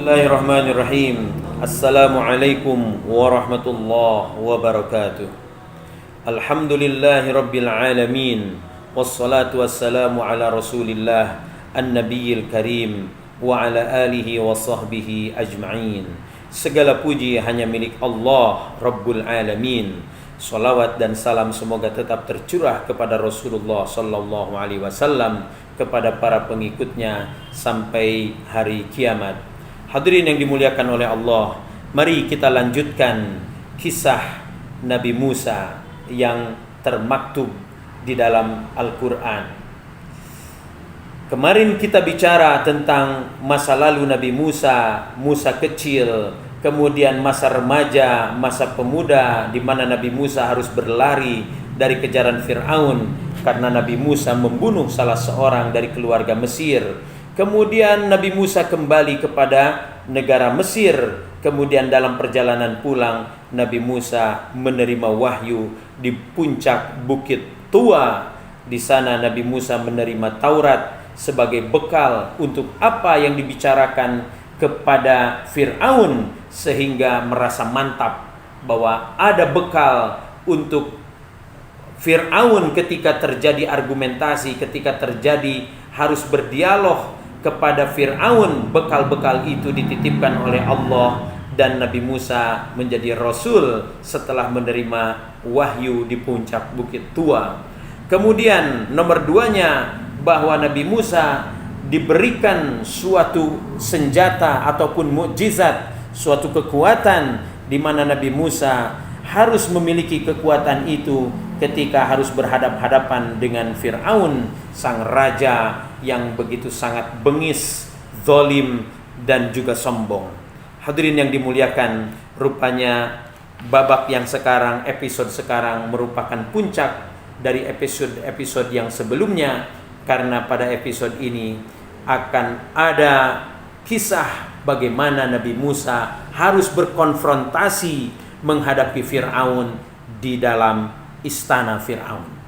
Bismillahirrahmanirrahim. Assalamualaikum warahmatullahi wabarakatuh. Alhamdulillahi rabbil alamin. Wassalatu wassalamu ala rasulillah an-nabiyil karim wa ala alihi wa sahbihi ajma'in. Segala puji hanya milik Allah Rabbul Alamin. Salawat dan salam semoga tetap tercurah kepada Rasulullah sallallahu alaihi wasallam, kepada para pengikutnya sampai hari kiamat. Hadirin yang dimuliakan oleh Allah, mari kita lanjutkan kisah Nabi Musa yang termaktub di dalam Al-Quran. Kemarin kita bicara tentang masa lalu Nabi Musa, Musa kecil, kemudian masa remaja, masa pemuda, di mana Nabi Musa harus berlari dari kejaran Fir'aun karena Nabi Musa membunuh salah seorang dari keluarga Mesir. Kemudian Nabi Musa kembali kepada negara Mesir. Kemudian dalam perjalanan pulang, Nabi Musa menerima wahyu di puncak Bukit Tua. Di sana Nabi Musa menerima Taurat sebagai bekal untuk apa yang dibicarakan kepada Fir'aun, sehingga merasa mantap bahwa ada bekal untuk Fir'aun ketika terjadi argumentasi, ketika terjadi harus berdialog kepada Fir'aun. Bekal-bekal itu dititipkan oleh Allah dan Nabi Musa menjadi Rasul setelah menerima wahyu di puncak Bukit Tua. Kemudian nomor duanya, bahwa Nabi Musa diberikan suatu senjata ataupun mukjizat, suatu kekuatan di mana Nabi Musa harus memiliki kekuatan itu ketika harus berhadap-hadapan dengan Fir'aun, sang raja yang begitu sangat bengis, zalim, dan juga sombong. Hadirin yang dimuliakan, rupanya babak yang sekarang, episode sekarang merupakan puncak dari episode-episode yang sebelumnya, karena pada episode ini akan ada kisah bagaimana Nabi Musa harus berkonfrontasi menghadapi Fir'aun di dalam istana Fir'aun.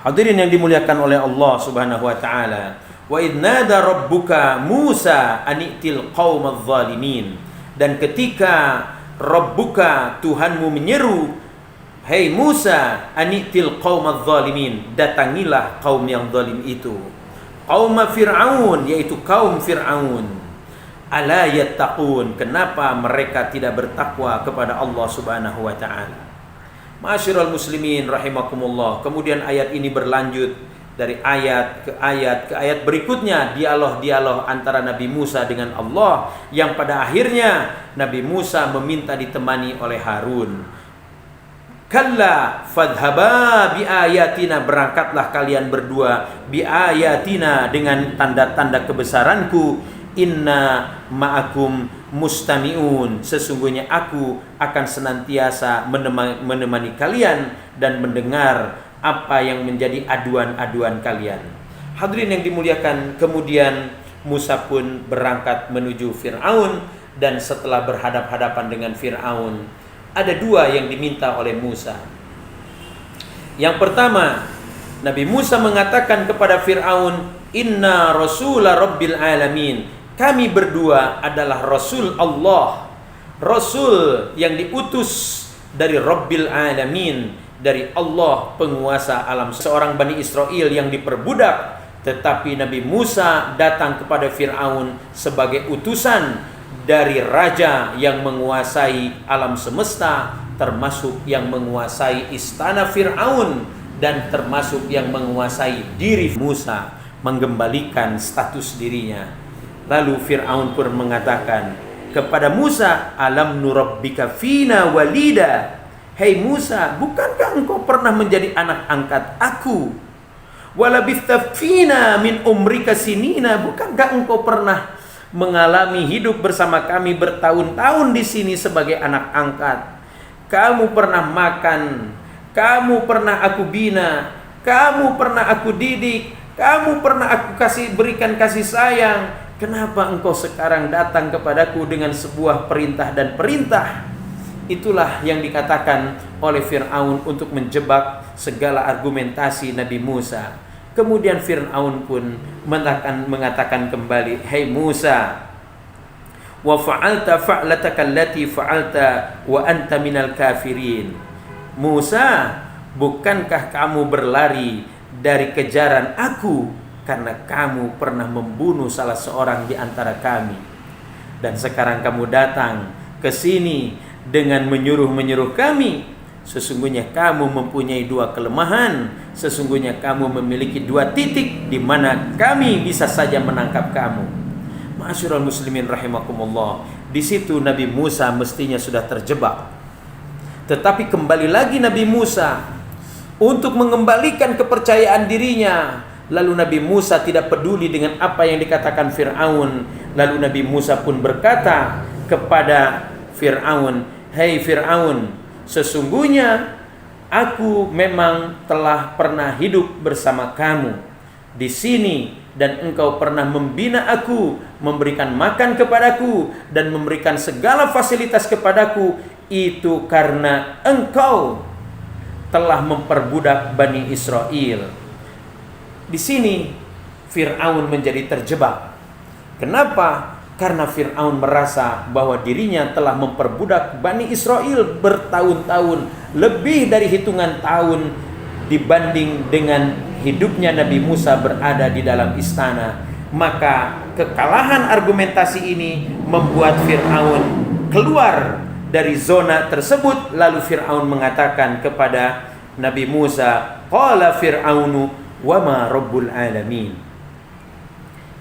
Hadirin yang dimuliakan oleh Allah Subhanahu wa taala, wa idh nada rabbuka Musa ani'til qaumadz zalimin. Dan ketika Rabbuka, Tuhanmu, menyeru, "Hei Musa, ani'til qaumadz zalimin, datangilah kaum yang zalim itu." Qaum Fir'aun, yaitu kaum Fir'aun. Ala yattaqun, kenapa mereka tidak bertakwa kepada Allah Subhanahu wa taala? Ma'asyiral muslimin rahimakumullah. Kemudian ayat ini berlanjut dari ayat ke ayat ke ayat berikutnya, dialog-dialog antara Nabi Musa dengan Allah, yang pada akhirnya Nabi Musa meminta ditemani oleh Harun. Kalla fadhhaba biayatina, berangkatlah kalian berdua, biayatina, dengan tanda-tanda kebesaranku. Inna ma'akum mustami'un, sesungguhnya aku akan senantiasa menemani kalian dan mendengar apa yang menjadi aduan-aduan kalian. Hadirin yang dimuliakan, kemudian Musa pun berangkat menuju Fir'aun, dan setelah berhadap-hadapan dengan Fir'aun, ada dua yang diminta oleh Musa. Yang pertama, Nabi Musa mengatakan kepada Fir'aun, "Inna rasula rabbil alamin." Kami berdua adalah Rasul Allah, Rasul yang diutus dari Rabbil Alamin, dari Allah penguasa alam. Seorang Bani Israel yang diperbudak, tetapi Nabi Musa datang kepada Fir'aun sebagai utusan dari raja yang menguasai alam semesta, termasuk yang menguasai istana Fir'aun, dan termasuk yang menguasai diri Musa, mengembalikan status dirinya. Lalu Fir'aun pun mengatakan kepada Musa, "Alam nurabbika fina walida." Hei Musa, bukankah engkau pernah menjadi anak angkat aku? Walabithta fina min umrika sinina, bukankah engkau pernah mengalami hidup bersama kami bertahun-tahun di sini sebagai anak angkat? Kamu pernah makan, kamu pernah aku bina, kamu pernah aku didik, kamu pernah aku berikan kasih sayang. Kenapa engkau sekarang datang kepadaku dengan sebuah perintah dan perintah? Itulah yang dikatakan oleh Fir'aun untuk menjebak segala argumentasi Nabi Musa. Kemudian Fir'aun pun mengatakan kembali, "Hei Musa, wa fa'alta fa'lataka allati fa'alta wa anta minal kafirin. Musa, bukankah kamu berlari dari kejaran aku karena kamu pernah membunuh salah seorang di antara kami, dan sekarang kamu datang ke sini dengan menyuruh kami. Sesungguhnya kamu mempunyai dua kelemahan. Sesungguhnya kamu memiliki dua titik di mana kami bisa saja menangkap kamu. Ma'asyiral muslimin rahimakumullah. Di situ Nabi Musa mestinya sudah terjebak. Tetapi kembali lagi Nabi Musa untuk mengembalikan kepercayaan dirinya. Lalu Nabi Musa tidak peduli dengan apa yang dikatakan Fir'aun. Lalu Nabi Musa pun berkata kepada Fir'aun, "Hei Fir'aun, sesungguhnya aku memang telah pernah hidup bersama kamu di sini dan engkau pernah membina aku, memberikan makan kepadaku dan memberikan segala fasilitas kepadaku. Itu karena engkau telah memperbudak Bani Israel." Di sini Fir'aun menjadi terjebak. Kenapa? Karena Fir'aun merasa bahwa dirinya telah memperbudak Bani Israel bertahun-tahun, lebih dari hitungan tahun dibanding dengan hidupnya Nabi Musa berada di dalam istana. Maka kekalahan argumentasi ini membuat Fir'aun keluar dari zona tersebut. Lalu Fir'aun mengatakan kepada Nabi Musa, "Qala Fir'aunu wa ma rabbul alamin."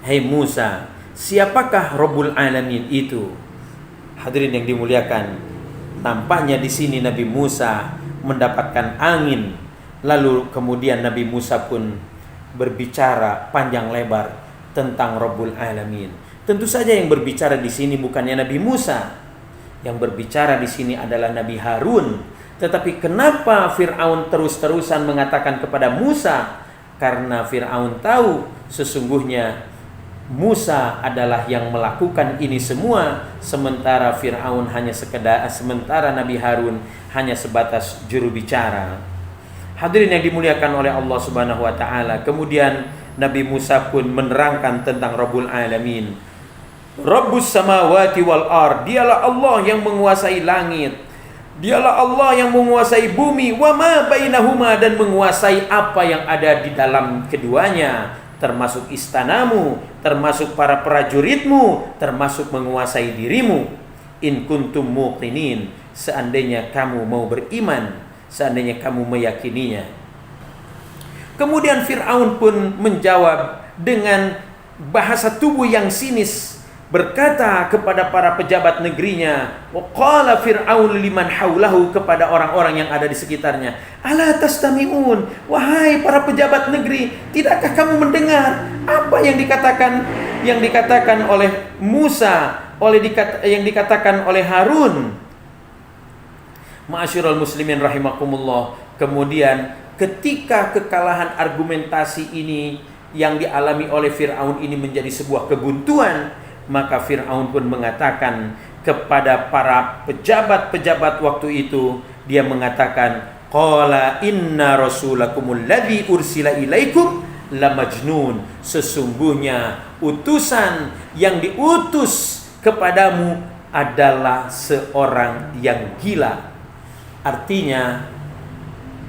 Hai Musa, siapakah Rabbul Alamin itu? Hadirin yang dimuliakan, nampaknya di sini Nabi Musa mendapatkan angin. Lalu kemudian Nabi Musa pun berbicara panjang lebar tentang Rabbul Alamin. Tentu saja yang berbicara di sini bukannya Nabi Musa. Yang berbicara di sini adalah Nabi Harun. Tetapi kenapa Fir'aun terus-terusan mengatakan kepada Musa? Karena Fir'aun tahu sesungguhnya Musa adalah yang melakukan ini semua, sementara sementara Nabi Harun hanya sebatas juru bicara. Hadirin yang dimuliakan oleh Allah Subhanahu wa taala, kemudian Nabi Musa pun menerangkan tentang Rabbul Alamin. Rabbus samawati wal ard, dialah Allah yang menguasai langit. Dialah Allah yang menguasai bumi, wa ma bainahuma, dan menguasai apa yang ada di dalam keduanya, termasuk istanamu, termasuk para prajuritmu, termasuk menguasai dirimu. In kuntum muqinin, seandainya kamu mau beriman, seandainya kamu meyakininya. Kemudian Fir'aun pun menjawab dengan bahasa tubuh yang sinis, berkata kepada para pejabat negerinya, waqala Fir'aun liman haulahu, kepada orang-orang yang ada di sekitarnya, ala tastami'un, wahai para pejabat negeri, tidakkah kamu mendengar apa yang dikatakan oleh Musa, yang dikatakan oleh Harun? Ma'asyiral muslimin rahimakumullah. Kemudian ketika kekalahan argumentasi ini yang dialami oleh Fir'aun ini menjadi sebuah kebuntuan, maka Fir'aun pun mengatakan kepada para pejabat-pejabat waktu itu, dia mengatakan, qala inna rasulakumul ladzi ursila ilaikum la majnun, sesungguhnya utusan yang diutus kepadamu adalah seorang yang gila. Artinya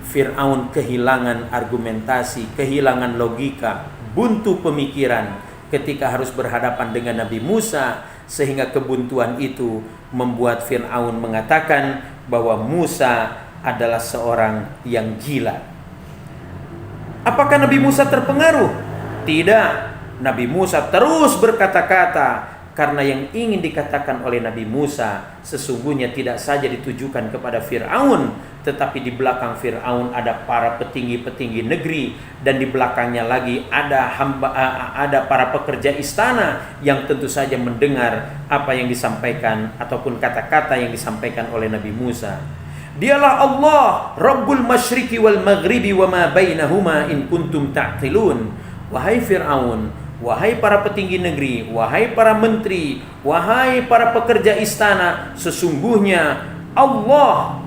Fir'aun kehilangan argumentasi, kehilangan logika, buntu pemikiran ketika harus berhadapan dengan Nabi Musa, sehingga kebuntuan itu membuat Fir'aun mengatakan bahwa Musa adalah seorang yang gila. Apakah Nabi Musa terpengaruh? Tidak. Nabi Musa terus berkata-kata, karena yang ingin dikatakan oleh Nabi Musa sesungguhnya tidak saja ditujukan kepada Fir'aun, tetapi di belakang Fir'aun ada para petinggi-petinggi negeri, dan di belakangnya lagi ada para pekerja istana yang tentu saja mendengar apa yang disampaikan ataupun kata-kata yang disampaikan oleh Nabi Musa. Dialah Allah Rabbul Masyriqi wal Maghribi wa ma bainahuma in kuntum ta'qilun. Wahai Fir'aun, wahai para petinggi negeri, wahai para menteri, wahai para pekerja istana, sesungguhnya Allah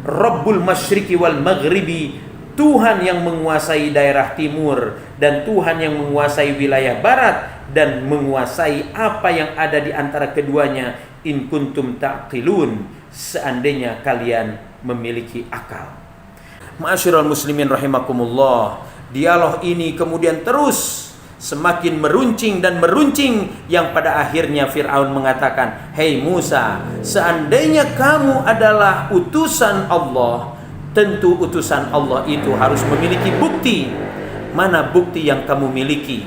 Rabbul Masyriqi wal Maghribi, Tuhan yang menguasai daerah timur dan Tuhan yang menguasai wilayah barat dan menguasai apa yang ada di antara keduanya. In kuntum ta'qilun, seandainya kalian memiliki akal. Ma'asyiral muslimin rahimakumullah, dialog ini kemudian terus semakin meruncing dan meruncing, yang pada akhirnya Fir'aun mengatakan, "Hei Musa, seandainya kamu adalah utusan Allah, tentu utusan Allah itu harus memiliki bukti. Mana bukti yang kamu miliki?"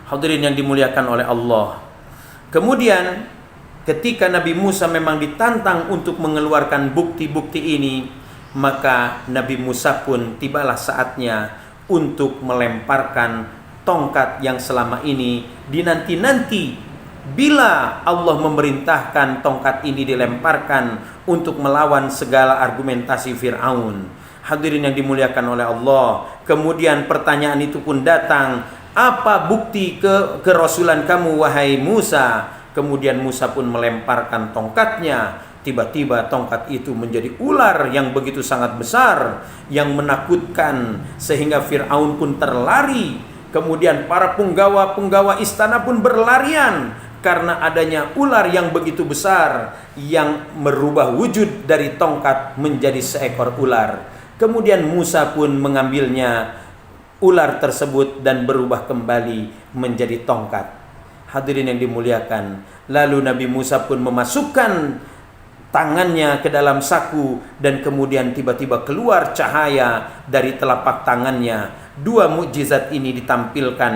Hadirin yang dimuliakan oleh Allah. Kemudian ketika Nabi Musa memang ditantang untuk mengeluarkan bukti-bukti ini, maka Nabi Musa pun tibalah saatnya untuk melemparkan tongkat yang selama ini dinanti-nanti. Bila Allah memerintahkan tongkat ini dilemparkan untuk melawan segala argumentasi Fir'aun. Hadirin yang dimuliakan oleh Allah. Kemudian pertanyaan itu pun datang, apa bukti kerasulan kamu wahai Musa? Kemudian Musa pun melemparkan tongkatnya. Tiba-tiba tongkat itu menjadi ular yang begitu sangat besar, yang menakutkan, sehingga Fir'aun pun terlari. Kemudian para penggawa-penggawa istana pun berlarian karena adanya ular yang begitu besar yang merubah wujud dari tongkat menjadi seekor ular. Kemudian Musa pun mengambilnya ular tersebut dan berubah kembali menjadi tongkat. Hadirin yang dimuliakan, lalu Nabi Musa pun memasukkan tangannya ke dalam saku dan kemudian tiba-tiba keluar cahaya dari telapak tangannya. Dua mukjizat ini ditampilkan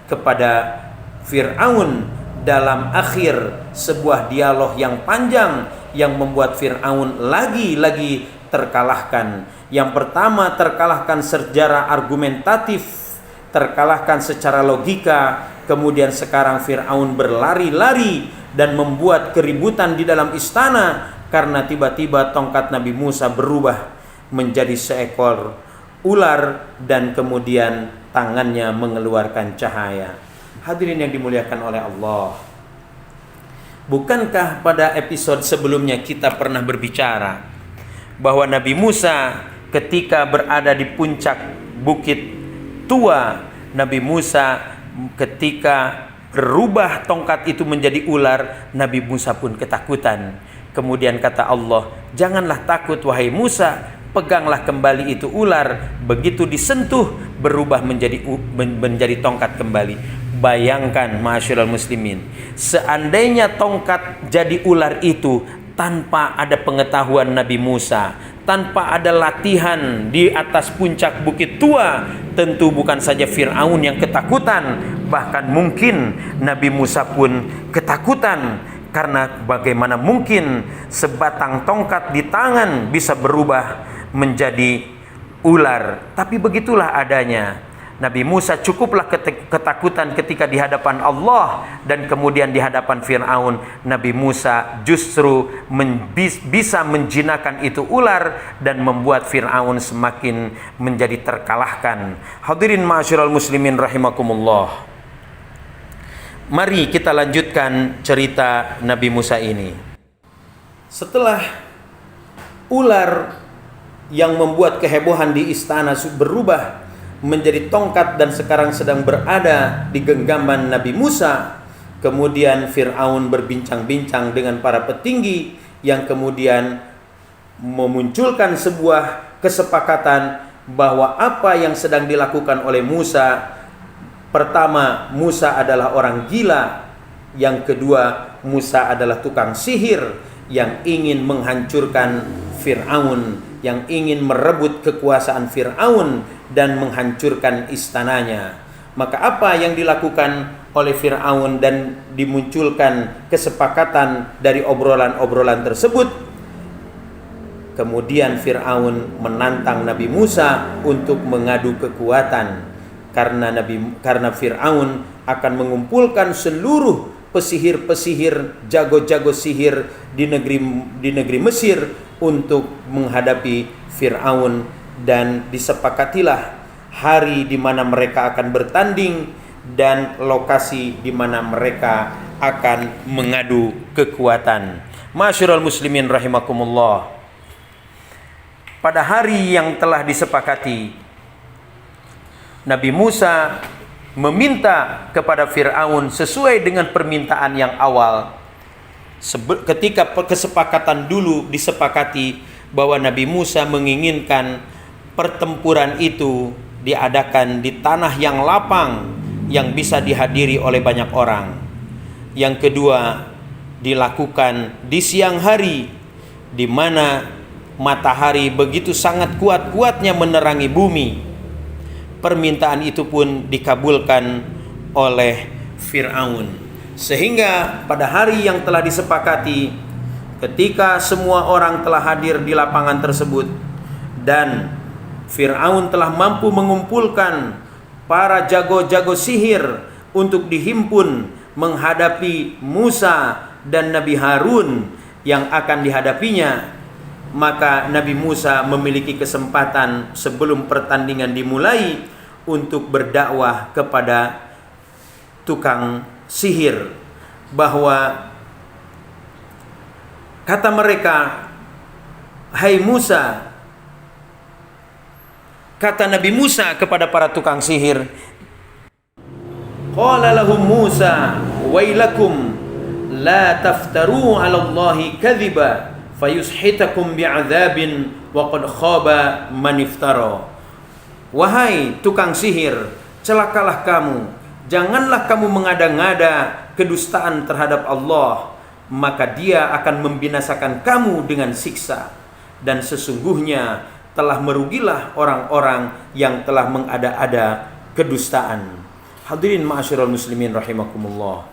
kepada Fir'aun dalam akhir sebuah dialog yang panjang yang membuat Fir'aun lagi-lagi terkalahkan. Yang pertama, terkalahkan secara argumentatif, terkalahkan secara logika. Kemudian sekarang Fir'aun berlari-lari dan membuat keributan di dalam istana karena tiba-tiba tongkat Nabi Musa berubah menjadi seekor ular dan kemudian tangannya mengeluarkan cahaya. Hadirin yang dimuliakan oleh Allah, bukankah pada episode sebelumnya kita pernah berbicara bahwa Nabi Musa ketika berada di puncak bukit tua, Nabi Musa ketika berubah tongkat itu menjadi ular, Nabi Musa pun ketakutan. Kemudian kata Allah, "Janganlah takut wahai Musa, peganglah kembali itu ular." Begitu disentuh berubah menjadi tongkat kembali. Bayangkan ma'asyiral muslimin, seandainya tongkat jadi ular itu tanpa ada pengetahuan Nabi Musa, tanpa ada latihan di atas puncak bukit tua, tentu bukan saja Fir'aun yang ketakutan, bahkan mungkin Nabi Musa pun ketakutan. Karena bagaimana mungkin sebatang tongkat di tangan bisa berubah menjadi ular. Tapi begitulah adanya. Nabi Musa cukuplah ketakutan ketika di hadapan Allah dan kemudian di hadapan Fir'aun. Nabi Musa justru bisa menjinakkan itu ular dan membuat Fir'aun semakin menjadi terkalahkan. Hadirin ma'asyiral muslimin rahimakumullah. Mari kita lanjutkan cerita Nabi Musa ini. Setelah ular yang membuat kehebohan di istana berubah menjadi tongkat dan sekarang sedang berada di genggaman Nabi Musa, kemudian Fir'aun berbincang-bincang dengan para petinggi yang kemudian memunculkan sebuah kesepakatan bahwa apa yang sedang dilakukan oleh Musa, pertama, Musa adalah orang gila. Yang kedua, Musa adalah tukang sihir yang ingin menghancurkan Fir'aun, yang ingin merebut kekuasaan Fir'aun dan menghancurkan istananya. Maka apa yang dilakukan oleh Fir'aun dan dimunculkan kesepakatan dari obrolan-obrolan tersebut? Kemudian Fir'aun menantang Nabi Musa untuk mengadu kekuatan. Karena Fir'aun akan mengumpulkan seluruh pesihir-pesihir, jago-jago sihir di negeri Mesir untuk menghadapi Fir'aun, dan disepakatilah hari di mana mereka akan bertanding dan lokasi di mana mereka akan mengadu kekuatan. Ma'asyiral muslimin rahimakumullah. pada hari yang telah disepakati, Nabi Musa meminta kepada Fir'aun sesuai dengan permintaan yang awal. Ketika kesepakatan dulu disepakati bahwa Nabi Musa menginginkan pertempuran itu diadakan di tanah yang lapang yang bisa dihadiri oleh banyak orang. Yang kedua, dilakukan di siang hari di mana matahari begitu sangat kuat-kuatnya menerangi bumi. Permintaan itu pun dikabulkan oleh Fir'aun. Sehingga pada hari yang telah disepakati, ketika semua orang telah hadir di lapangan tersebut dan Fir'aun telah mampu mengumpulkan para jago-jago sihir untuk dihimpun menghadapi Musa dan Nabi Harun yang akan dihadapinya, maka Nabi Musa memiliki kesempatan sebelum pertandingan dimulai untuk berdakwah kepada tukang sihir, bahwa kata mereka, "Hai Musa," kata Nabi Musa kepada para tukang sihir, qala lahum Musa wailakum la taftaru 'ala Allahi kadhiba fayushitakum bi'adzabin wa qad khaba man iftara. Wahai tukang sihir, celakalah kamu, janganlah kamu mengada-ngada kedustaan terhadap Allah, maka Dia akan membinasakan kamu dengan siksa, dan sesungguhnya telah merugilah orang-orang yang telah mengada-ada kedustaan. Hadirin ma'asyiral muslimin rahimakumullah.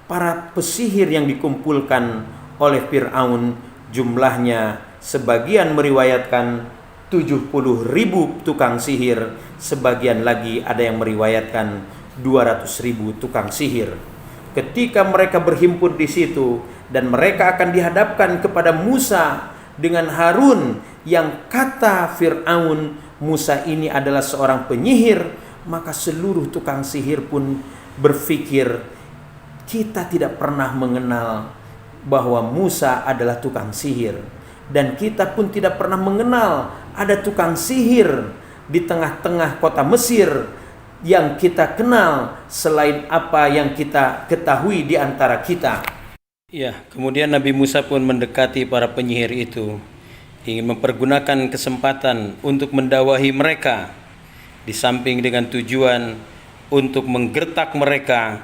Para pesihir yang dikumpulkan oleh Fir'aun jumlahnya, sebagian meriwayatkan 70.000 tukang sihir, sebagian lagi ada yang meriwayatkan 200.000 tukang sihir. Ketika mereka berhimpun di situ dan mereka akan dihadapkan kepada Musa dengan Harun, yang kata Fir'aun Musa ini adalah seorang penyihir, maka seluruh tukang sihir pun berpikir, kita tidak pernah mengenal bahwa Musa adalah tukang sihir, dan kita pun tidak pernah mengenal ada tukang sihir di tengah-tengah kota Mesir yang kita kenal selain apa yang kita ketahui di antara kita. Ya, kemudian Nabi Musa pun mendekati para penyihir itu, ingin mempergunakan kesempatan untuk mendakwahi mereka, di samping dengan tujuan untuk menggertak mereka.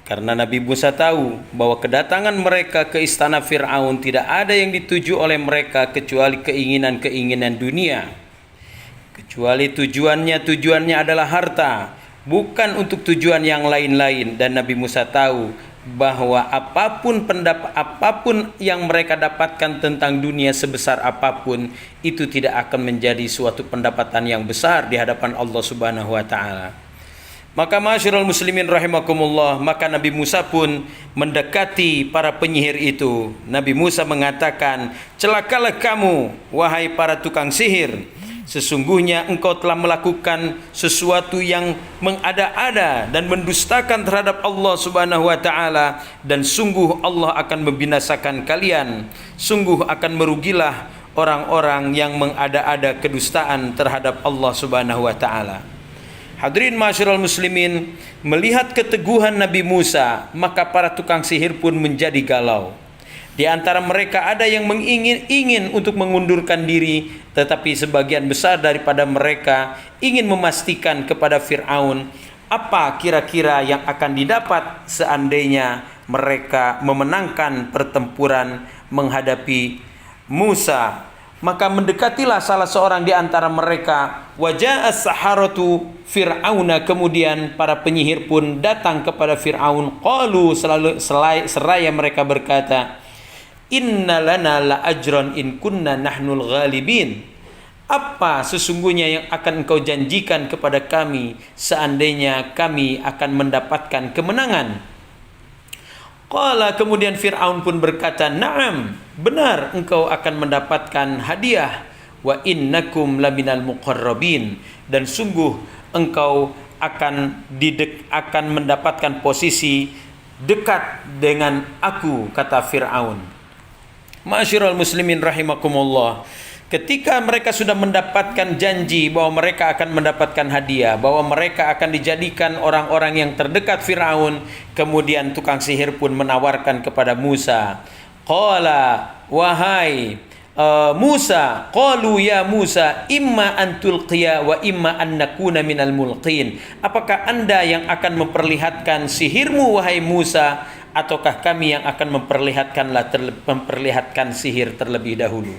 Karena Nabi Musa tahu bahwa kedatangan mereka ke istana Fir'aun tidak ada yang dituju oleh mereka kecuali keinginan-keinginan dunia. Kecuali tujuannya adalah harta, bukan untuk tujuan yang lain-lain. Dan Nabi Musa tahu bahwa apapun yang mereka dapatkan tentang dunia sebesar apapun, itu tidak akan menjadi suatu pendapatan yang besar di hadapan Allah Subhanahu wa taala. Maka ma'asyiral muslimin rahimakumullah, maka Nabi Musa pun mendekati para penyihir itu. Nabi Musa mengatakan, celakalah kamu wahai para tukang sihir, sesungguhnya engkau telah melakukan sesuatu yang mengada-ada dan mendustakan terhadap Allah Subhanahu wa taala, dan sungguh Allah akan membinasakan kalian. Sungguh akan merugilah orang-orang yang mengada-ada kedustaan terhadap Allah Subhanahu wa taala. Hadirin ma'asyiral muslimin, melihat keteguhan Nabi Musa, maka para tukang sihir pun menjadi galau. Di antara mereka ada yang ingin untuk mengundurkan diri, tetapi sebagian besar daripada mereka ingin memastikan kepada Fir'aun apa kira-kira yang akan didapat seandainya mereka memenangkan pertempuran menghadapi Musa. Maka mendekatilah salah seorang di antara mereka, wajah as-saharatu Fir'auna, kemudian para penyihir pun datang kepada Fir'aun. Qalu, seraya mereka berkata, inna lana la ajran in kunna nahnul ghalibin. Apa sesungguhnya yang akan engkau janjikan kepada kami seandainya kami akan mendapatkan kemenangan? Qala, kemudian Fir'aun pun berkata, na'am, benar, engkau akan mendapatkan hadiah. Wa innakum laminal muqarrabin, dan sungguh engkau akan mendapatkan posisi dekat dengan aku, kata Fir'aun. Ma'asyiral muslimin rahimakumullah. ketika mereka sudah mendapatkan janji bahwa mereka akan mendapatkan hadiah, bahwa mereka akan dijadikan orang-orang yang terdekat Fir'aun, kemudian tukang sihir pun menawarkan kepada Musa, qala, wahai Musa, qalu ya Musa, imma an tulqiya wa imma an nakuna minal mulqin. Apakah Anda yang akan memperlihatkan sihirmu wahai Musa, ataukah kami yang akan memperlihatkan sihir terlebih dahulu?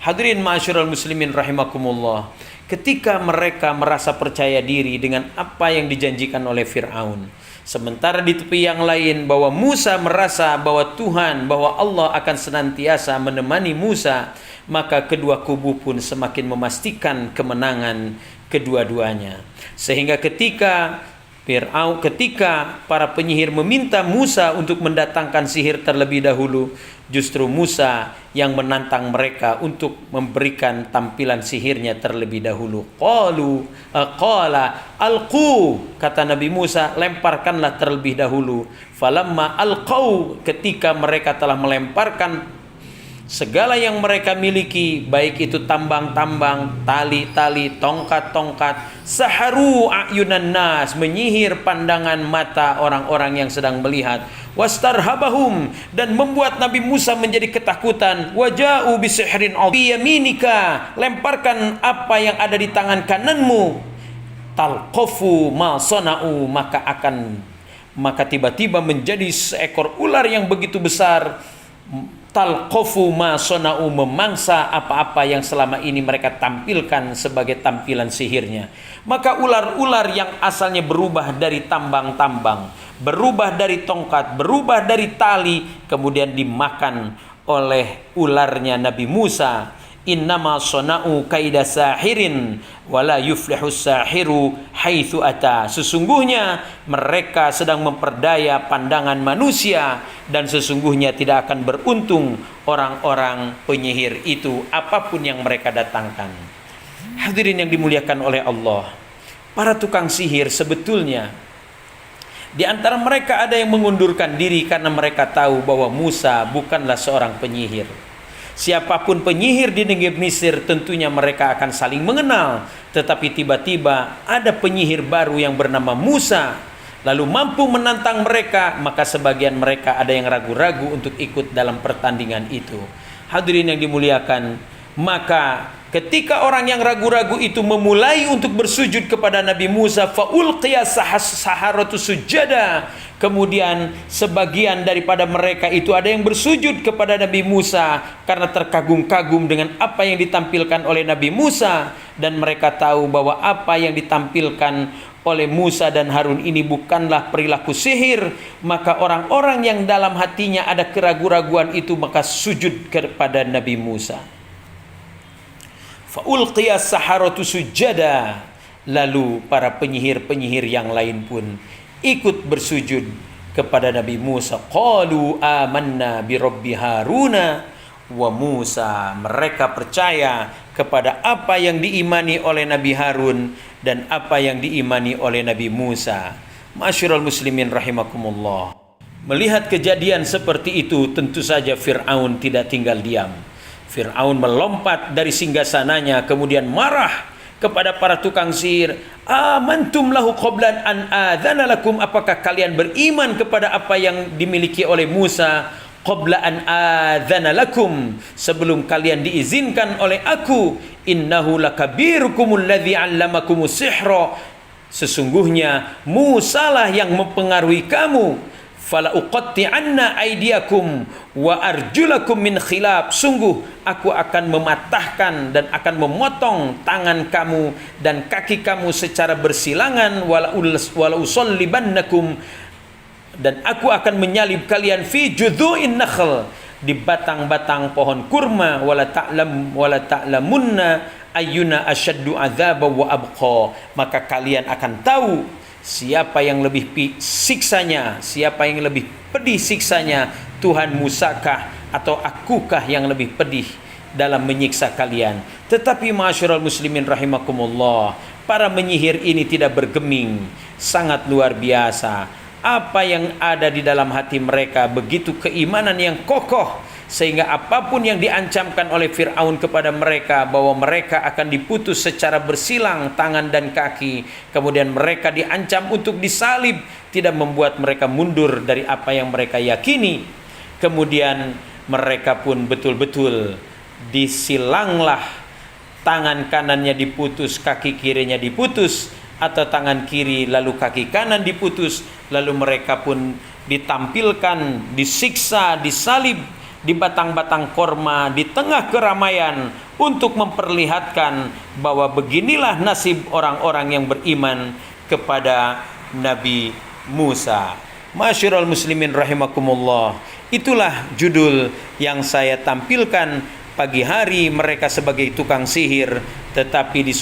Hadirin ma'asyiral muslimin rahimakumullah, ketika mereka merasa percaya diri dengan apa yang dijanjikan oleh Fir'aun, sementara di tepi yang lain bahwa Musa merasa bahwa Tuhan, bahwa Allah akan senantiasa menemani Musa, maka kedua kubu pun semakin memastikan kemenangan kedua-duanya. Sehingga ketika para penyihir meminta Musa untuk mendatangkan sihir terlebih dahulu, justru Musa yang menantang mereka untuk memberikan tampilan sihirnya terlebih dahulu. Qala alqu, kata Nabi Musa, lemparkanlah terlebih dahulu. Falamma alqau, ketika mereka telah melemparkan segala yang mereka miliki, baik itu tambang-tambang, tali-tali, tongkat-tongkat, saharu a'yunan nas, menyihir pandangan mata orang-orang yang sedang melihat, wastarhabahum, dan membuat Nabi Musa menjadi ketakutan, waja'u bisihrin yaminika, lemparkan apa yang ada di tangan kananmu, talqafu ma sana'u, maka tiba-tiba menjadi seekor ular yang begitu besar, talqafu ma sana'u, memangsa apa-apa yang selama ini mereka tampilkan sebagai tampilan sihirnya. Maka ular-ular yang asalnya berubah dari tambang-tambang, berubah dari tongkat, berubah dari tali, kemudian dimakan oleh ularnya Nabi Musa. Innama sana'u kaida sahirin wala yuflihu sahiru haitsu ata. Sesungguhnya mereka sedang memperdaya pandangan manusia, dan sesungguhnya tidak akan beruntung orang-orang penyihir itu apapun yang mereka datangkan. Hadirin yang dimuliakan oleh Allah, para tukang sihir sebetulnya di antara mereka ada yang mengundurkan diri karena mereka tahu bahwa Musa bukanlah seorang penyihir. Siapapun penyihir di negeri Mesir tentunya mereka akan saling mengenal. Tetapi tiba-tiba ada penyihir baru yang bernama Musa, lalu mampu menantang mereka, maka sebagian mereka ada yang ragu-ragu untuk ikut dalam pertandingan itu. Hadirin yang dimuliakan, maka ketika orang yang ragu-ragu itu memulai untuk bersujud kepada Nabi Musa, faulqiya saharatu sujada, kemudian sebagian daripada mereka itu ada yang bersujud kepada Nabi Musa karena terkagum-kagum dengan apa yang ditampilkan oleh Nabi Musa, dan mereka tahu bahwa apa yang ditampilkan oleh Musa dan Harun ini bukanlah perilaku sihir. Maka orang-orang yang dalam hatinya ada keraguan-raguan itu maka sujud kepada Nabi Musa. Faulqiya saharatu sujada, lalu para penyihir-penyihir yang lain pun ikut bersujud kepada Nabi Musa. Qalu amanna bi rabbi Haruna wa Musa, mereka percaya kepada apa yang diimani oleh Nabi Harun dan apa yang diimani oleh Nabi Musa. Ma'asyiral muslimin rahimakumullah, melihat kejadian seperti itu, tentu saja Fir'aun tidak tinggal diam. Fir'aun melompat dari singgasananya, kemudian marah kepada para tukang sihir. Amantum lahu qablan an adzana lakum, apakah kalian beriman kepada apa yang dimiliki oleh Musa qabla an adzana lakum, sebelum kalian diizinkan oleh aku? Innahu lakabirukumul ladzi 'allamakumus sihra, sesungguhnya Musa lah yang mempengaruhi kamu. Fala uqatti'anna aydiyakum wa arjulakum min khilaf, sungguh aku akan mematahkan dan akan memotong tangan kamu dan kaki kamu secara bersilangan. Wala usallibannakum, dan aku akan menyalib kalian fi judhu'in nakhl, di batang-batang pohon kurma. Wala ta'lamunna ayyuna asyaddu adzaba wa abqa, maka kalian akan tahu siapa yang lebih siksanya, siapa yang lebih pedih siksanya, Tuhan Musakah atau akukah yang lebih pedih dalam menyiksa kalian. Tetapi ma'asyiral muslimin rahimakumullah, para penyihir ini tidak bergeming, sangat luar biasa. apa yang ada di dalam hati mereka, begitu keimanan yang kokoh, sehingga apapun yang diancamkan oleh Fir'aun kepada mereka, bahwa mereka akan diputus secara bersilang tangan dan kaki, kemudian mereka diancam untuk disalib, tidak membuat mereka mundur dari apa yang mereka yakini. Kemudian mereka pun betul-betul disilanglah, tangan kanannya diputus, kaki kirinya diputus, atau tangan kiri lalu kaki kanan diputus, lalu mereka pun ditampilkan, disiksa, disalib di batang-batang korma di tengah keramaian untuk memperlihatkan bahwa beginilah nasib orang-orang yang beriman kepada Nabi Musa. Masyarul muslimin rahimakumullah, itulah judul yang saya tampilkan pagi hari mereka sebagai tukang sihir, tetapi di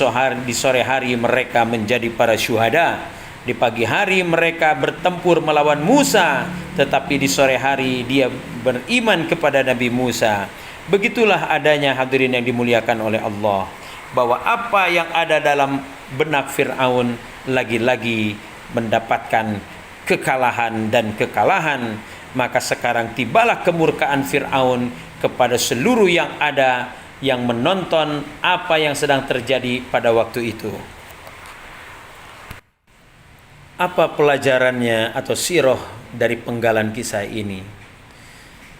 sore hari mereka menjadi para syuhada. Di pagi hari mereka bertempur melawan Musa, tetapi di sore hari dia beriman kepada Nabi Musa. Begitulah adanya hadirin yang dimuliakan oleh Allah, bahwa apa yang ada dalam benak Fir'aun lagi-lagi mendapatkan kekalahan dan kekalahan. Maka sekarang tibalah kemurkaan Fir'aun kepada seluruh yang ada yang menonton apa yang sedang terjadi pada waktu itu. Apa pelajarannya atau sirah dari penggalan kisah ini?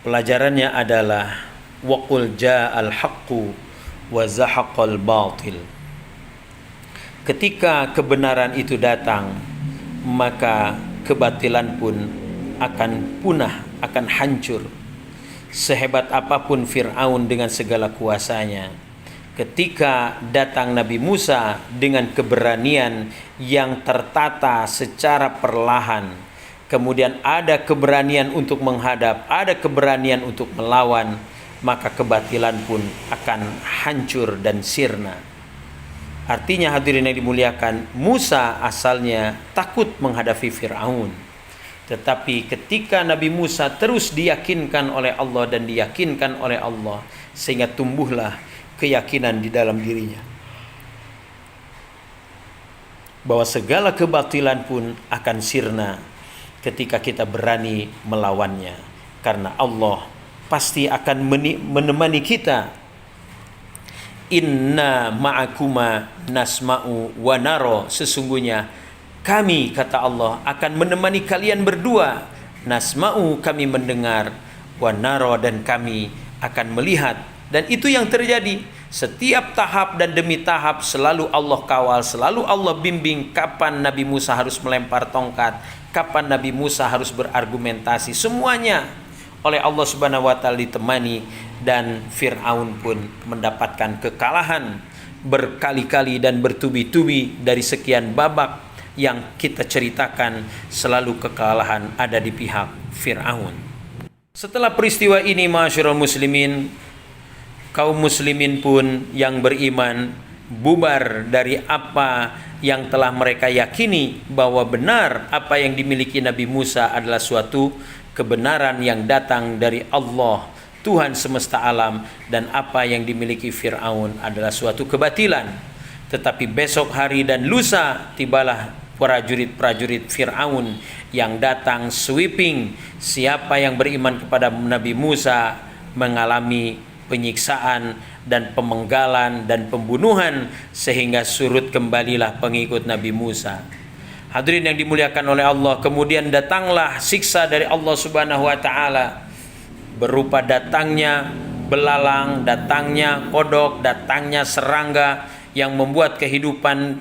Pelajarannya adalah waqul ja'al haqqu wa zahaqal batil. Ketika kebenaran itu datang, maka kebatilan pun akan punah, akan hancur. Sehebat apapun Fir'aun dengan segala kuasanya, ketika datang Nabi Musa dengan keberanian yang tertata secara perlahan, kemudian ada keberanian untuk menghadap, ada keberanian untuk melawan, maka kebatilan pun akan hancur dan sirna. Artinya hadirin yang dimuliakan, Musa asalnya takut menghadapi Fir'aun. Tetapi ketika Nabi Musa terus diyakinkan oleh Allah dan diyakinkan oleh Allah, sehingga tumbuhlah keyakinan di dalam dirinya bahwa segala kebatilan pun akan sirna ketika kita berani melawannya, karena Allah pasti akan menemani kita. Inna ma'akuma nasma'u wa naro, sesungguhnya kami, kata Allah, akan menemani kalian berdua. Nasma'u, kami mendengar, wa naro, dan kami akan melihat. Dan itu yang terjadi. Setiap tahap dan demi tahap selalu Allah kawal, selalu Allah bimbing kapan Nabi Musa harus melempar tongkat, kapan Nabi Musa harus berargumentasi. Semuanya oleh Allah Subhanahu wa taala ditemani, dan Fir'aun pun mendapatkan kekalahan berkali-kali dan bertubi-tubi. Dari sekian babak yang kita ceritakan, selalu kekalahan ada di pihak Fir'aun. Setelah peristiwa ini, masyarul muslimin, kaum muslimin pun yang beriman bubar dari apa yang telah mereka yakini, bahwa benar apa yang dimiliki Nabi Musa adalah suatu kebenaran yang datang dari Allah, Tuhan semesta alam, dan apa yang dimiliki Fir'aun adalah suatu kebatilan. Tetapi besok hari dan lusa tibalah prajurit-prajurit Fir'aun yang datang sweeping. Siapa yang beriman kepada Nabi Musa mengalami penyiksaan dan pemenggalan dan pembunuhan, sehingga surut kembalilah pengikut Nabi Musa. Hadirin yang dimuliakan oleh Allah, kemudian datanglah siksa dari Allah Subhanahu wa taala, berupa datangnya belalang, datangnya kodok, datangnya serangga, yang membuat kehidupan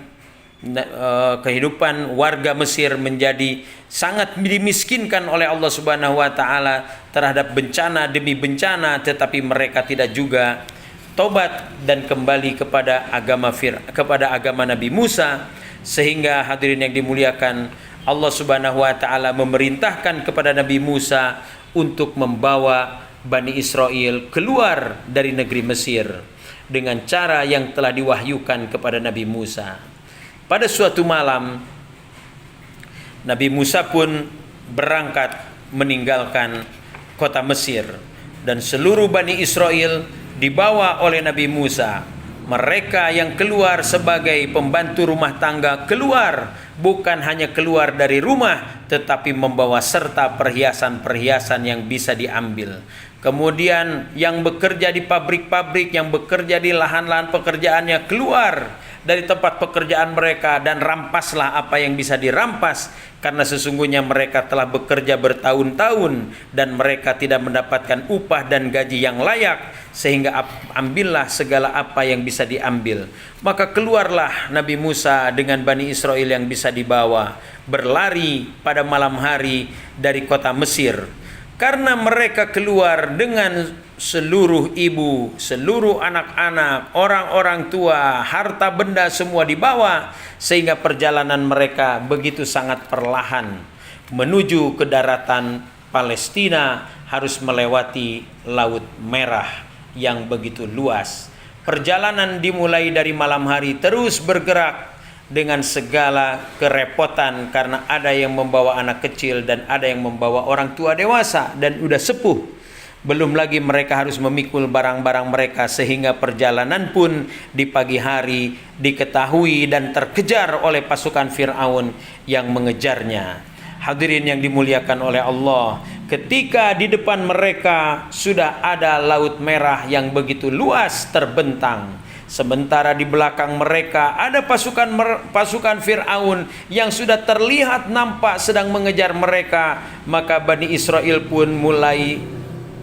warga Mesir menjadi sangat dimiskinkan oleh Allah Subhanahu wa taala terhadap bencana demi bencana. Tetapi mereka tidak juga tobat dan kembali kepada agama Nabi Musa, sehingga hadirin yang dimuliakan, Allah Subhanahu wa taala memerintahkan kepada Nabi Musa untuk membawa Bani Israel keluar dari negeri Mesir dengan cara yang telah diwahyukan kepada Nabi Musa. Pada suatu malam, Nabi Musa pun berangkat meninggalkan kota Mesir, dan seluruh Bani Israel dibawa oleh Nabi Musa. Mereka yang keluar sebagai pembantu rumah tangga keluar, bukan hanya keluar dari rumah, tetapi membawa serta perhiasan-perhiasan yang bisa diambil. Kemudian yang bekerja di pabrik-pabrik, yang bekerja di lahan-lahan pekerjaannya, keluar dari tempat pekerjaan mereka dan rampaslah apa yang bisa dirampas, karena sesungguhnya mereka telah bekerja bertahun-tahun dan mereka tidak mendapatkan upah dan gaji yang layak, sehingga ambillah segala apa yang bisa diambil. Maka keluarlah Nabi Musa dengan Bani Israel yang bisa dibawa, berlari pada malam hari dari kota Mesir. Karena mereka keluar dengan seluruh ibu, seluruh anak-anak, orang-orang tua, harta benda semua dibawa, sehingga perjalanan mereka begitu sangat perlahan menuju ke daratan Palestina, harus melewati Laut Merah yang begitu luas. Perjalanan dimulai dari malam hari, terus bergerak dengan segala kerepotan, karena ada yang membawa anak kecil dan ada yang membawa orang tua dewasa dan udah sepuh. Belum lagi mereka harus memikul barang-barang mereka, sehingga perjalanan pun di pagi hari diketahui dan terkejar oleh pasukan Fir'aun yang mengejarnya. Hadirin yang dimuliakan oleh Allah, ketika di depan mereka sudah ada Laut Merah yang begitu luas terbentang, sementara di belakang mereka ada pasukan Fir'aun yang sudah terlihat nampak sedang mengejar mereka, maka Bani Israel pun mulai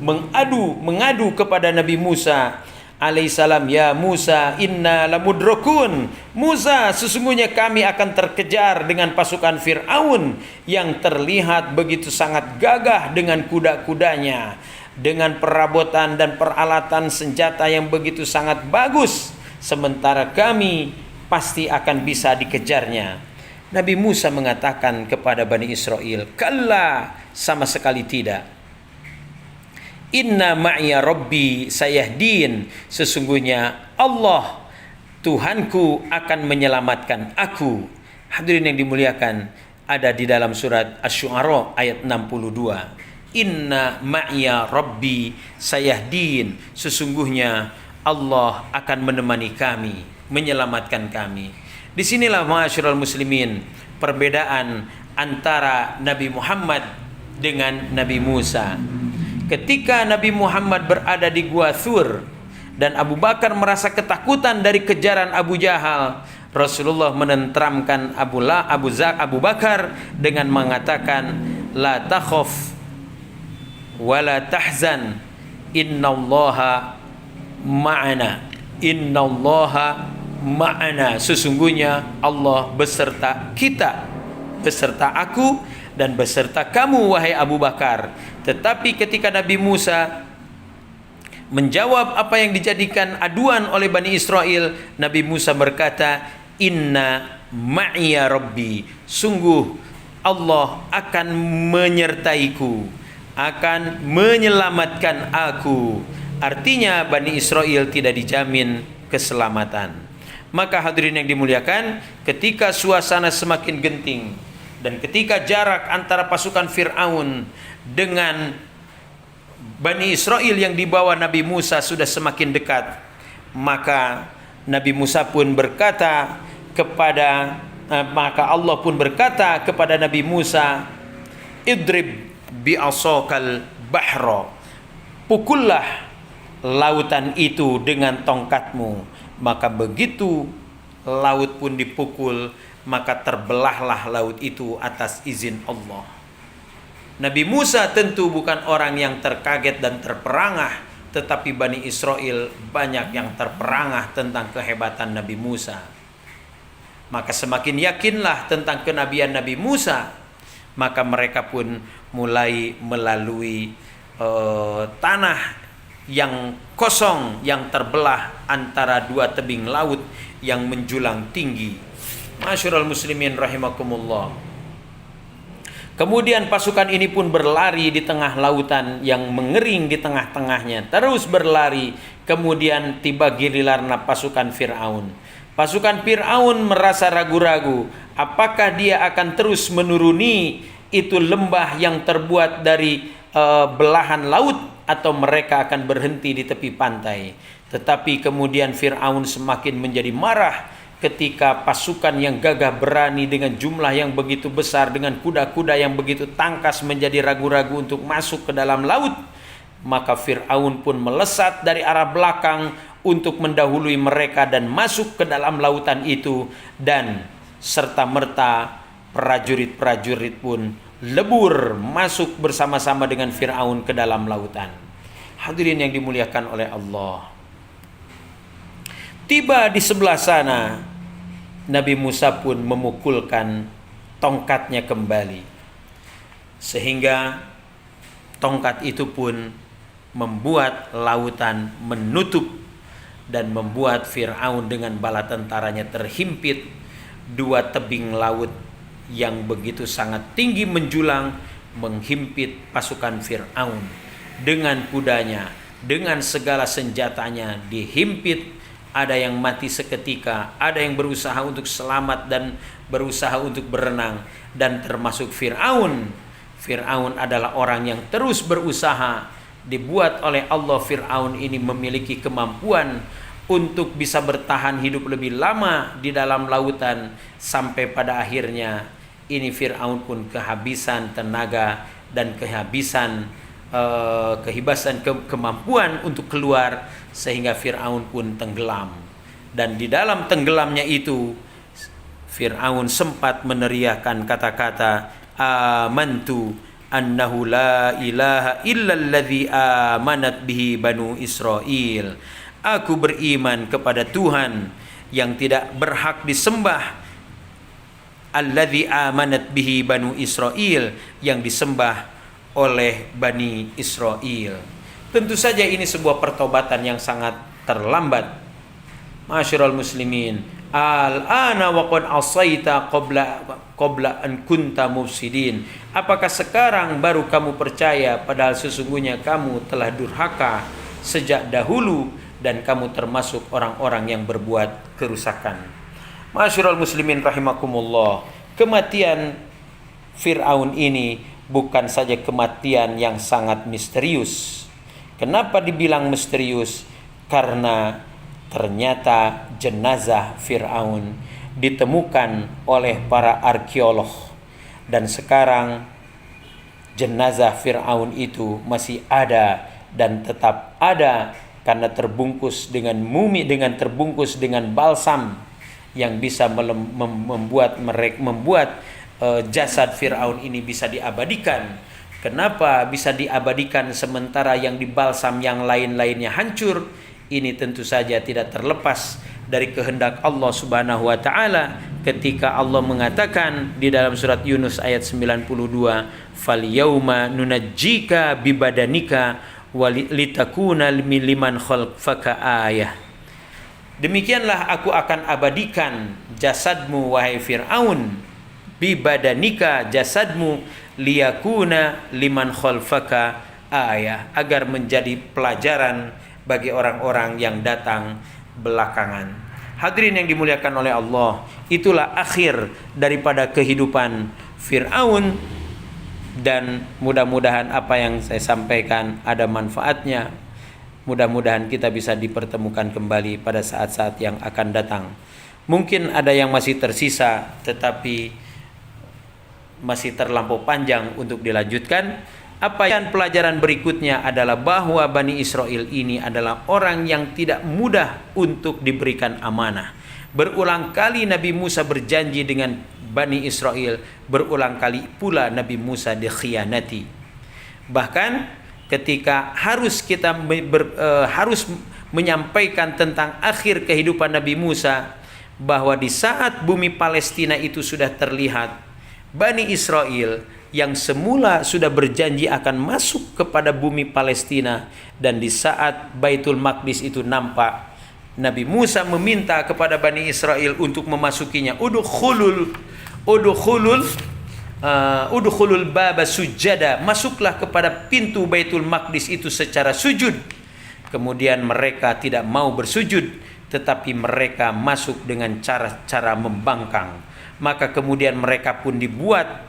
mengadu kepada Nabi Musa alaihissalam. Ya Musa, inna lamudrakun. Musa, sesungguhnya kami akan terkejar dengan pasukan Fir'aun yang terlihat begitu sangat gagah dengan kuda-kudanya, dengan perabotan dan peralatan senjata yang begitu sangat bagus, sementara kami pasti akan bisa dikejarnya. Nabi Musa mengatakan kepada Bani Israel, kalla, sama sekali tidak. Inna ma'iya rabbi sayahdin, sesungguhnya Allah Tuhanku akan menyelamatkan aku. Hadirin yang dimuliakan, ada di dalam surat Asy-Syu'ara ayat 62. Inna ma'iya rabbi sayahdin, sesungguhnya Allah akan menemani kami, menyelamatkan kami. Disinilah ma'asyiral muslimin perbedaan antara Nabi Muhammad dengan Nabi Musa. Ketika Nabi Muhammad berada di Gua Thur dan Abu Bakar merasa ketakutan dari kejaran Abu Jahal, Rasulullah menenteramkan Abu Bakar dengan mengatakan, la takhaf wa la tahzan, innallaha ma'ana, innallaha ma'ana, sesungguhnya Allah beserta kita, beserta aku dan beserta kamu wahai Abu Bakar. Tetapi ketika Nabi Musa menjawab apa yang dijadikan aduan oleh Bani Israel, Nabi Musa berkata, inna ma'iya rabbi, sungguh Allah akan menyertaiku, akan menyelamatkan aku. Artinya Bani Israel tidak dijamin keselamatan. Maka hadirin yang dimuliakan, ketika suasana semakin genting dan ketika jarak antara pasukan Fir'aun dengan Bani Israel yang dibawa Nabi Musa sudah semakin dekat, maka Nabi Musa pun berkata kepada maka Allah pun berkata kepada Nabi Musa, idrib bi'asokal bahra, pukullah lautan itu dengan tongkatmu. Maka begitu laut pun dipukul, maka terbelahlah laut itu atas izin Allah. Nabi Musa tentu bukan orang yang terkaget dan terperangah, tetapi Bani Israel banyak yang terperangah tentang kehebatan Nabi Musa. Maka semakin yakinlah tentang kenabian Nabi Musa, maka mereka pun mulai melalui tanah yang kosong, yang terbelah antara dua tebing laut yang menjulang tinggi. Masyarul muslimin rahimakumullah. Kemudian pasukan ini pun berlari di tengah lautan yang mengering di tengah-tengahnya, terus berlari. Kemudian tiba giliran pasukan Fir'aun. Pasukan Fir'aun merasa ragu-ragu, apakah dia akan terus menuruni itu lembah yang terbuat dari belahan laut, atau mereka akan berhenti di tepi pantai. Tetapi kemudian Fir'aun semakin menjadi marah ketika pasukan yang gagah berani dengan jumlah yang begitu besar, dengan kuda-kuda yang begitu tangkas menjadi ragu-ragu untuk masuk ke dalam laut, maka Fir'aun pun melesat dari arah belakang untuk mendahului mereka dan masuk ke dalam lautan itu, dan serta-merta prajurit-prajurit pun lebur masuk bersama-sama dengan Fir'aun ke dalam lautan. Hadirin yang dimuliakan oleh Allah, tiba di sebelah sana, Nabi Musa pun memukulkan tongkatnya kembali, sehingga tongkat itu pun membuat lautan menutup dan membuat Fir'aun dengan bala tentaranya terhimpit. Dua tebing laut yang begitu sangat tinggi menjulang menghimpit pasukan Fir'aun. Dengan kudanya, dengan segala senjatanya dihimpit. Ada yang mati seketika, ada yang berusaha untuk selamat dan berusaha untuk berenang, dan termasuk Fir'aun. Fir'aun adalah orang yang terus berusaha. Dibuat oleh Allah, Fir'aun ini memiliki kemampuan untuk bisa bertahan hidup lebih lama di dalam lautan, sampai pada akhirnya ini Fir'aun pun kehabisan tenaga dan kehabisan kemampuan untuk keluar, sehingga Fir'aun pun tenggelam. Dan di dalam tenggelamnya itu Fir'aun sempat meneriakkan kata-kata amantu annahu la ilaha illalladzi amanat bihi banu Israel. Aku beriman kepada Tuhan yang tidak berhak disembah, alladzi amanat bihi banu Israel, yang disembah oleh Bani Israel. Tentu saja ini sebuah pertobatan yang sangat terlambat. Ma'asyiral muslimin, al-ana wa qad asaita qabla an kunta mufsidin. Apakah sekarang baru kamu percaya, padahal sesungguhnya kamu telah durhaka sejak dahulu dan kamu termasuk orang-orang yang berbuat kerusakan. Ma'asyiral muslimin rahimakumullah, kematian Fir'aun ini bukan saja kematian yang sangat misterius. Kenapa dibilang misterius? Karena ternyata jenazah Fir'aun ditemukan oleh para arkeolog, dan sekarang jenazah Fir'aun itu masih ada dan tetap ada karena terbungkus dengan mumi, dengan terbungkus dengan balsam yang bisa membuat jasad Fir'aun ini bisa diabadikan. Kenapa bisa diabadikan sementara yang dibalsam yang lain-lainnya hancur? Ini tentu saja tidak terlepas dari kehendak Allah Subhanahu wa taala, ketika Allah mengatakan di dalam surat Yunus ayat 92, "Fal yauma nunajjika bibadanika walitakuna liman khalfaka ayah." Demikianlah aku akan abadikan jasadmu wahai Fir'aun, bibadanika, jasadmu, liyakuna liman khalfaka ayah, agar menjadi pelajaran bagi orang-orang yang datang belakangan. Hadirin yang dimuliakan oleh Allah, itulah akhir daripada kehidupan Fir'aun, dan mudah-mudahan apa yang saya sampaikan ada manfaatnya. Mudah-mudahan kita bisa dipertemukan kembali pada saat-saat yang akan datang. Mungkin ada yang masih tersisa tetapi masih terlampau panjang untuk dilanjutkan. Apa yang pelajaran berikutnya adalah bahwa Bani Israel ini adalah orang yang tidak mudah untuk diberikan amanah. Berulang kali Nabi Musa berjanji dengan Bani Israel, berulang kali pula Nabi Musa dikhianati. Bahkan ketika harus harus menyampaikan tentang akhir kehidupan Nabi Musa, bahwa di saat bumi Palestina itu sudah terlihat, Bani Israel yang semula sudah berjanji akan masuk kepada bumi Palestina, dan di saat Baitul Maqdis itu nampak, Nabi Musa meminta kepada Bani Israel untuk memasukinya. Udkhulul baba sujada, masuklah kepada pintu Baitul Maqdis itu secara sujud. Kemudian mereka tidak mau bersujud, tetapi mereka masuk dengan cara-cara membangkang. Maka kemudian mereka pun dibuat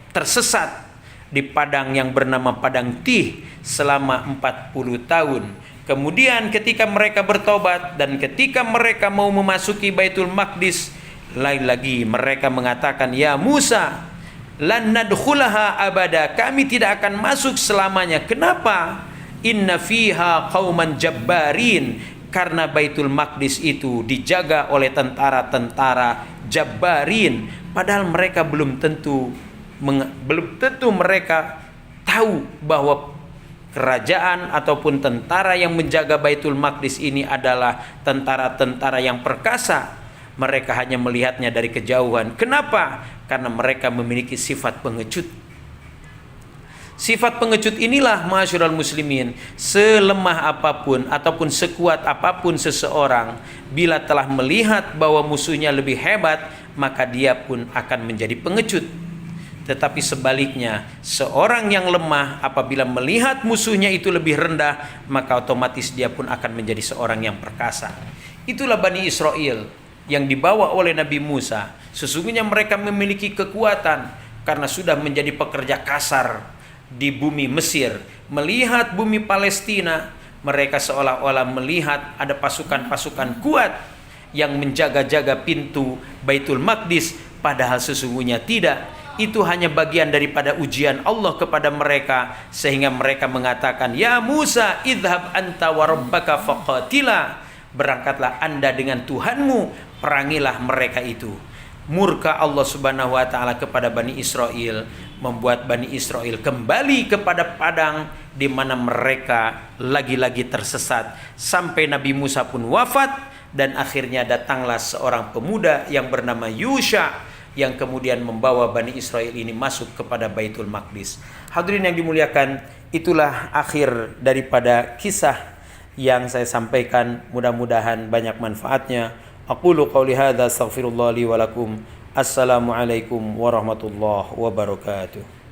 tersesat di padang yang bernama Padang Tih selama 40 tahun. Kemudian ketika mereka bertobat dan ketika mereka mau memasuki Baitul Maqdis, lain lagi mereka mengatakan, ya Musa, lan nadkhulaha abada, kami tidak akan masuk selamanya. Kenapa? Inna fiha qauman jabbarin, karena Baitul Maqdis itu dijaga oleh tentara-tentara jabbarin. Padahal mereka belum tentu mereka tahu bahwa kerajaan ataupun tentara yang menjaga Baitul Maqdis ini adalah tentara-tentara yang perkasa. Mereka hanya melihatnya dari kejauhan. Kenapa? Karena mereka memiliki sifat pengecut. Sifat pengecut inilah, ma'asyiral muslimin, selemah apapun ataupun sekuat apapun seseorang, bila telah melihat bahwa musuhnya lebih hebat, maka dia pun akan menjadi pengecut. Tetapi sebaliknya, seorang yang lemah apabila melihat musuhnya itu lebih rendah, maka otomatis dia pun akan menjadi seorang yang perkasa. Itulah Bani Israel yang dibawa oleh Nabi Musa. Sesungguhnya mereka memiliki kekuatan karena sudah menjadi pekerja kasar di bumi Mesir. Melihat bumi Palestina, mereka seolah-olah melihat ada pasukan-pasukan kuat yang menjaga-jaga pintu Baitul Maqdis, padahal sesungguhnya tidak. Itu hanya bagian daripada ujian Allah kepada mereka, sehingga mereka mengatakan, ya Musa, idhab anta wa rabbaka faqatila, berangkatlah anda dengan Tuhanmu, perangilah mereka itu. Murka Allah subhanahu wa ta'ala kepada Bani Israel, membuat Bani Israel kembali kepada padang di mana mereka lagi-lagi tersesat, sampai Nabi Musa pun wafat. Dan akhirnya datanglah seorang pemuda yang bernama Yusha, yang kemudian membawa Bani Israel ini masuk kepada Baitul Maqdis. Hadirin yang dimuliakan, itulah akhir daripada kisah yang saya sampaikan. Mudah-mudahan banyak manfaatnya. Aqulu qauli hadza, astaghfirullah li wa lakum. Assalamualaikum warahmatullahi wabarakatuh.